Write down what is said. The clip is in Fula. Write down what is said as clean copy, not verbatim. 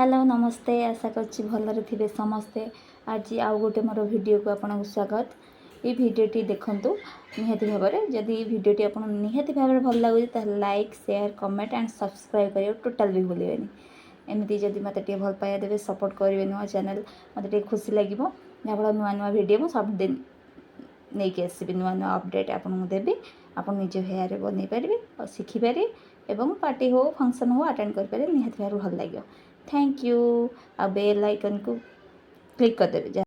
हेलो नमस्ते आशा करछि भलरे थिबे समस्ते। आज आउ गोटे मोर वीडियो को आपन स्वागत। ये वीडियोटी देखंतु निहाती भाबरे जदि वीडियोटी आपन निहाती भाबरे भल लागुछि त like share comment and subscribe करियो टोटल भी भूलिबेनी। एमती जदि मते टे भल पाया देबे सपोर्ट करिवे नुआ चैनल मते टे खुशी लागिवो जाबळ नुआ नुआ वीडियो मु सब दिन नहीं के आसीबे नुआ नुआ अपडेट आपन देबी आपन निजे हेयर रे बनै परिबे और सिखि पारि एवं पार्टी हो फंक्शन हो अटेंड कर पारे निहाती भाबरे भल लागियो। Thank you. आ बेल आइकन को क्लिक कर देबे।